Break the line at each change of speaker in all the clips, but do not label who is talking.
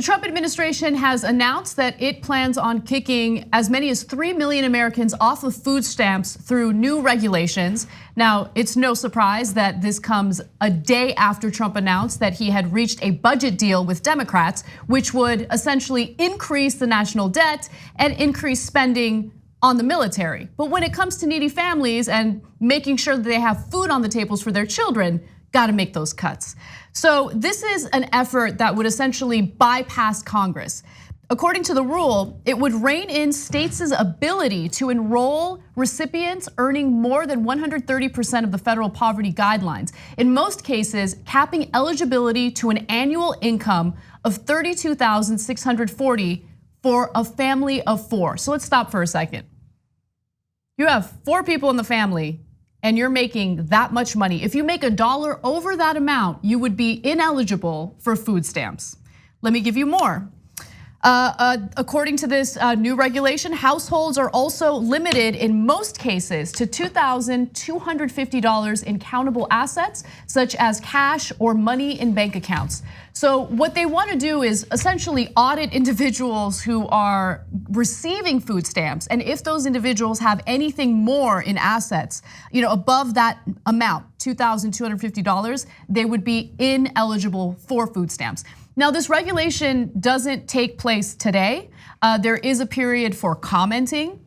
The Trump administration has announced that it plans on kicking as many as 3 million Americans off of food stamps through new regulations. Now, it's no surprise that this comes a day after Trump announced that he had reached a budget deal with Democrats, which would essentially increase the national debt and increase spending on the military. But when it comes to needy families and making sure that they have food on the tables for their children, gotta make those cuts. So this is an effort that would essentially bypass Congress. According to the rule, it would rein in states' ability to enroll recipients earning more than 130% of the federal poverty guidelines. In most cases, capping eligibility to an annual income of $32,640 for a family of 4. So let's stop for a second. You have 4 people in the family and you're making that much money. If you make $1 over that amount, you would be ineligible for food stamps. Let me give you more. According to this new regulation, households are also limited in most cases to $2,250 in countable assets, such as cash or money in bank accounts. So what they want to do is essentially audit individuals who are receiving food stamps, and if those individuals have anything more in assets, above that amount, $2,250, they would be ineligible for food stamps. Now, this regulation doesn't take place today. There is a period for commenting.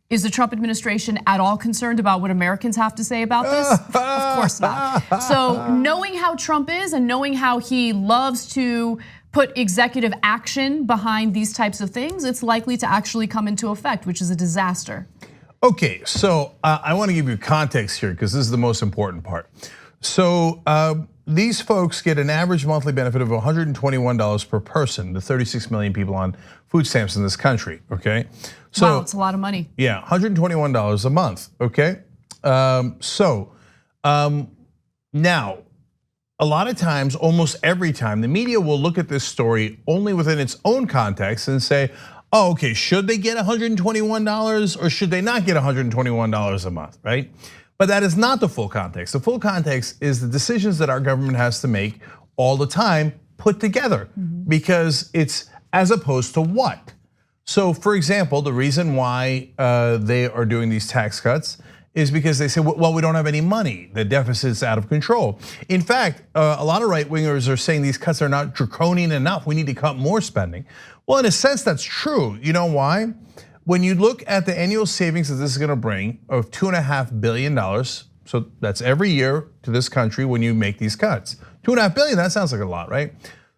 Is the Trump administration at all concerned about what Americans have to say about this? Of course not. So knowing how Trump is and knowing how he loves to put executive action behind these types of things, it's likely to actually come into effect, which is a disaster.
Okay, so I want to give you context here because this is the most important part. So these folks get an average monthly benefit of $121 per person, the 36 million people on food stamps in this country, okay? So,
wow, it's a lot of money.
Yeah, $121 a month, okay? Now, a lot of times, almost every time, the media will look at this story only within its own context and say, oh, okay, should they get $121 or should they not get $121 a month, right? But that is not the full context. The full context is the decisions that our government has to make all the time put together, because it's as opposed to what. So for example, the reason why they are doing these tax cuts is because they say, well, we don't have any money. The deficit's out of control. In fact, a lot of right wingers are saying these cuts are not draconian enough. We need to cut more spending. Well, in a sense, that's true. You know why? When you look at the annual savings that this is gonna bring of $2.5 billion, so that's every year to this country when you make these cuts. $2.5 billion, that sounds like a lot, right?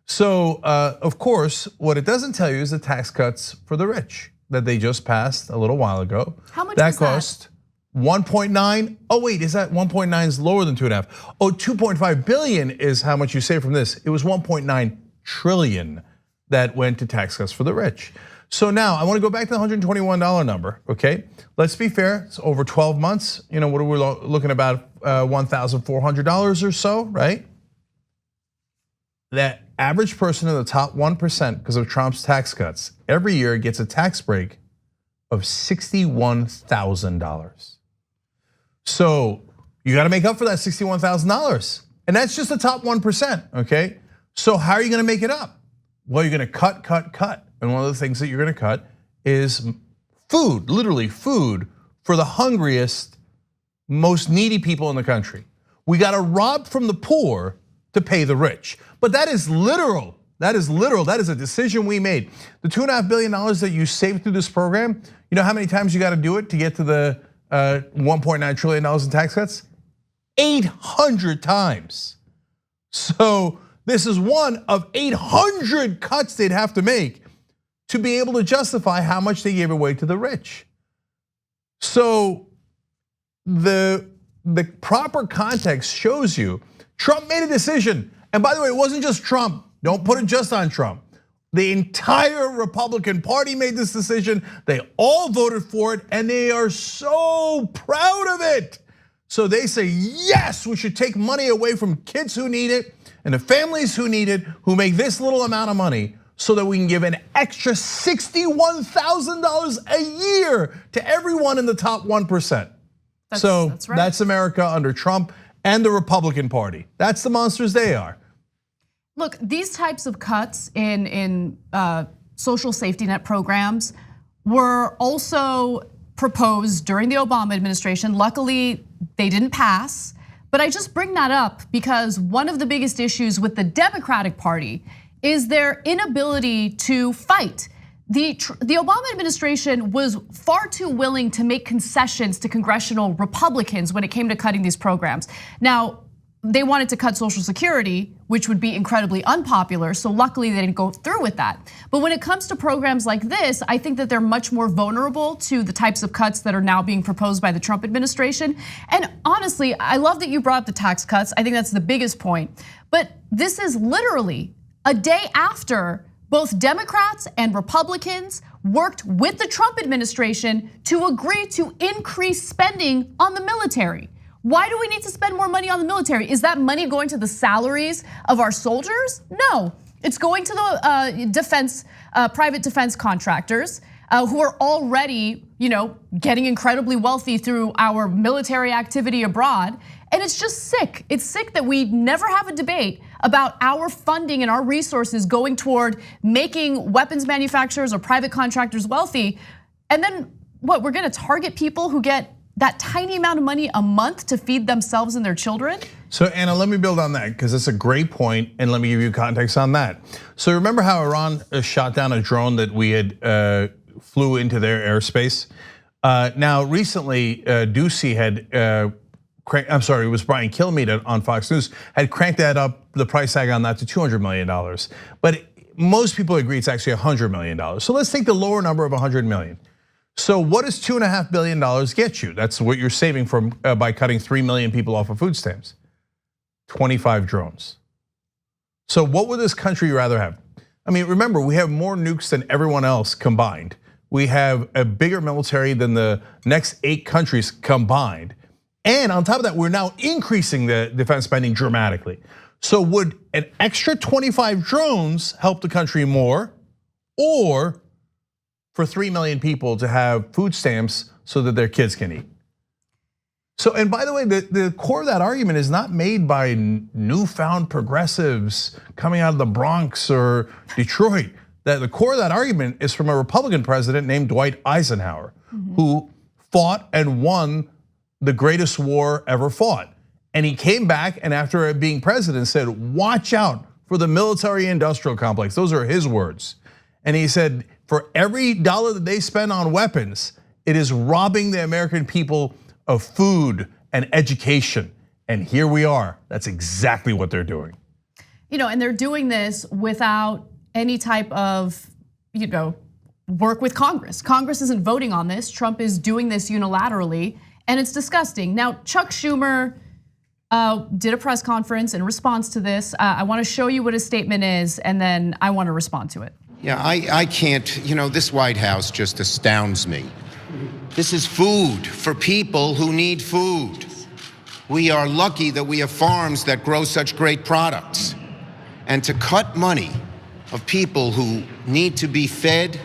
So, of course, what it doesn't tell you is the tax cuts for the rich that they just passed a little while ago.
How much
that
is
cost? 1.9. Oh wait, is that 1.9 is lower than 2.5? Oh, 2.5 billion is how much you save from this. It was 1.9 trillion that went to tax cuts for the rich. So now I want to go back to the $121 number, okay? Let's be fair, it's over 12 months. What are we looking about, $1,400 or so, right? That average person in the top 1% because of Trump's tax cuts every year gets a tax break of $61,000. So you got to make up for that $61,000, and that's just the top 1%, okay? So how are you going to make it up? Well, you're going to cut. And one of the things that you're gonna cut is food, literally food for the hungriest, most needy people in the country. We gotta rob from the poor to pay the rich. But that is literal, that is a decision we made. The $2.5 billion that you saved through this program, you know how many times you gotta do it to get to the $1.9 trillion in tax cuts? 800 times. So this is one of 800 cuts they'd have to make to be able to justify how much they gave away to the rich. So the proper context shows you Trump made a decision. And by the way, it wasn't just Trump. Don't put it just on Trump. The entire Republican Party made this decision. They all voted for it and they are so proud of it. So they say, yes, we should take money away from kids who need it and the families who need it, who make this little amount of money, so that we can give an extra $61,000 a year to everyone in the top 1%. That's right. That's America under Trump and the Republican Party. That's the monsters they are.
Look, these types of cuts in social safety net programs were also proposed during the Obama administration. Luckily, they didn't pass. But I just bring that up because one of the biggest issues with the Democratic Party is their inability to fight. The Obama administration was far too willing to make concessions to congressional Republicans when it came to cutting these programs. Now, they wanted to cut Social Security, which would be incredibly unpopular, so luckily they didn't go through with that. But when it comes to programs like this, I think that they're much more vulnerable to the types of cuts that are now being proposed by the Trump administration. And honestly, I love that you brought up the tax cuts. I think that's the biggest point. But this is literally a day after both Democrats and Republicans worked with the Trump administration to agree to increase spending on the military. Why do we need to spend more money on the military? Is that money going to the salaries of our soldiers? No, it's going to the private defense contractors who are already, getting incredibly wealthy through our military activity abroad. And it's just sick. It's sick that we never have a debate about our funding and our resources going toward making weapons manufacturers or private contractors wealthy. And then what, we're gonna target people who get that tiny amount of money a month to feed themselves and their children?
So Anna, let me build on that because it's a great point, and let me give you context on that. So remember how Iran shot down a drone that we had flew into their airspace? Now recently, Ducey had, it was Brian Kilmeade on Fox News, had cranked that up, the price tag on that to $200 million. But most people agree it's actually $100 million. So let's take the lower number of 100 million. So what does $2.5 billion get you? That's what you're saving from by cutting 3 million people off of food stamps. 25 drones. So what would this country rather have? I mean, remember, we have more nukes than everyone else combined. We have a bigger military than the next 8 countries combined. And on top of that, we're now increasing the defense spending dramatically. So would an extra 25 drones help the country more, or for 3 million people to have food stamps so that their kids can eat? So, and by the way, the core of that argument is not made by newfound progressives coming out of the Bronx or Detroit. That the core of that argument is from a Republican president named Dwight Eisenhower, who fought and won the greatest war ever fought. And he came back and after being president said, watch out for the military industrial complex. Those are his words. And he said, for every dollar that they spend on weapons, it is robbing the American people of food and education. And here we are. That's exactly what they're doing.
And they're doing this without any type of, work with Congress. Congress isn't voting on this. Trump is doing this unilaterally, and it's disgusting. Now, Chuck Schumer did a press conference in response to this. I want to show you what his statement is, and then I want to respond to it.
Yeah, I can't, this White House just astounds me. This is food for people who need food. We are lucky that we have farms that grow such great products. And to cut money of people who need to be fed,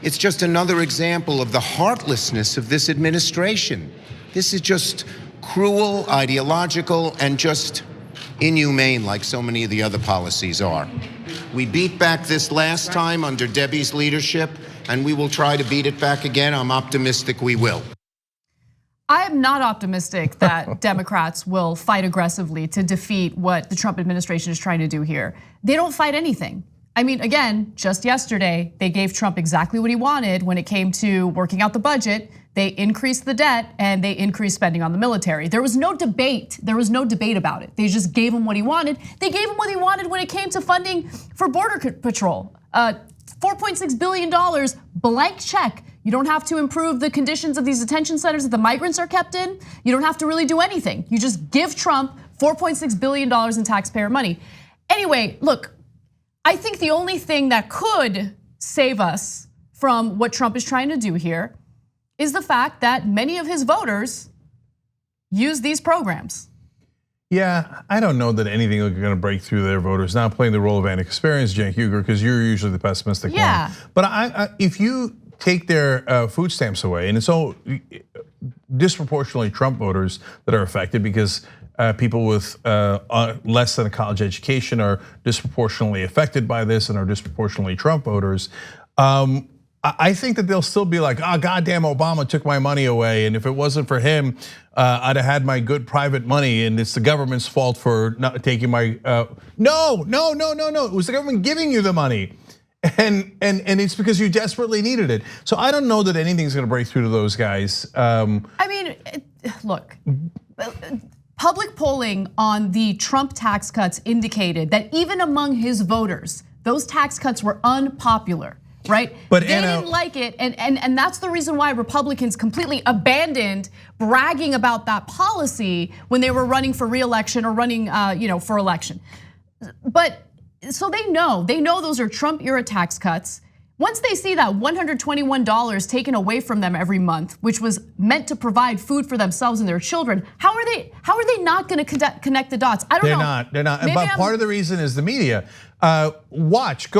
it's just another example of the heartlessness of this administration. This is just cruel, ideological, and just inhumane like so many of the other policies are. We beat back this last time under Debbie's leadership, and we will try to beat it back again. I'm optimistic we will.
I am not optimistic that Democrats will fight aggressively to defeat what the Trump administration is trying to do here. They don't fight anything. I mean, again, just yesterday, they gave Trump exactly what he wanted when it came to working out the budget. They increased the debt and they increased spending on the military. There was no debate. There was no debate about it. They just gave him what he wanted. They gave him what he wanted when it came to funding for Border Patrol. $4.6 billion, blank check. You don't have to improve the conditions of these detention centers that the migrants are kept in. You don't have to really do anything. You just give Trump $4.6 billion in taxpayer money. Anyway, look, I think the only thing that could save us from what Trump is trying to do here is the fact that many of his voters use these programs.
Yeah, I don't know that anything is going to break through their voters. Now playing the role of an experienced Cenk Uygur, because you're usually the pessimistic one. But if you take their food stamps away, and so disproportionately Trump voters that are affected because people with less than a college education are disproportionately affected by this and are disproportionately Trump voters. I think that they'll still be like, oh, goddamn, Obama took my money away. And if it wasn't for him, I'd have had my good private money and it's the government's fault for not taking my, no. It was the government giving you the money. And it's because you desperately needed it. So I don't know that anything's gonna break through to those guys.
I mean, look, public polling on the Trump tax cuts indicated that even among his voters, those tax cuts were unpopular. Right,
but
they didn't like it, and that's the reason why Republicans completely abandoned bragging about that policy when they were running for re-election or running, for election. But so they know those are Trump era tax cuts. Once they see that $121 taken away from them every month, which was meant to provide food for themselves and their children, how are they not going to connect the dots? I don't know.
They're not. But part of the reason is the media. Go watch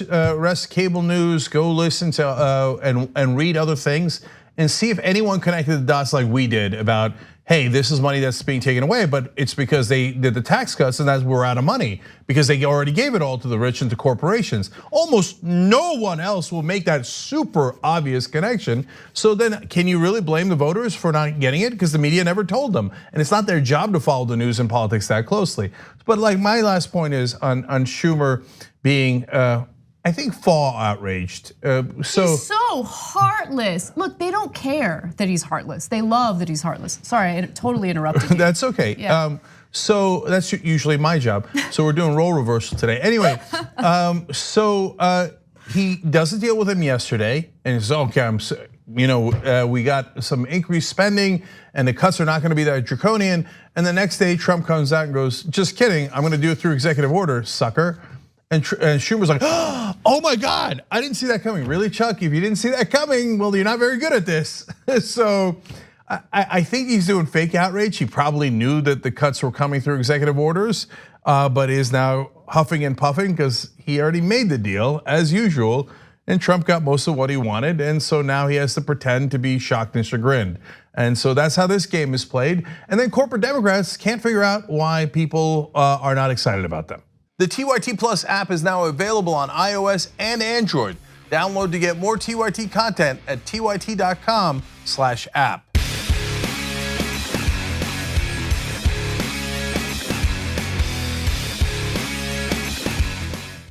rest of cable news. Go listen to and read other things and see if anyone connected the dots like we did about, hey, this is money that's being taken away, but it's because they did the tax cuts and that's we're out of money because they already gave it all to the rich and to corporations. Almost no one else will make that super obvious connection. So then can you really blame the voters for not getting it? Because the media never told them. And it's not their job to follow the news and politics that closely. But like my last point is on Schumer being, I think, fall outraged.
He's so heartless. Look, they don't care that he's heartless. They love that he's heartless. Sorry, I totally interrupted you.
That's okay.
Yeah.
So that's usually my job. So we're doing role reversal today. Anyway, he does a deal with him yesterday, and he says, okay, we got some increased spending, and the cuts are not going to be that draconian. And the next day, Trump comes out and goes, just kidding, I'm going to do it through executive order, sucker. And Schumer's like, oh my God, I didn't see that coming. Really, Chuck? If you didn't see that coming, well, you're not very good at this. So I think he's doing fake outrage. He probably knew that the cuts were coming through executive orders, but is now huffing and puffing because he already made the deal as usual. And Trump got most of what he wanted. And so now he has to pretend to be shocked and chagrined. And so that's how this game is played. And then corporate Democrats can't figure out why people are not excited about them. The TYT Plus app is now available on iOS and Android. Download to get more TYT content at tyt.com/app.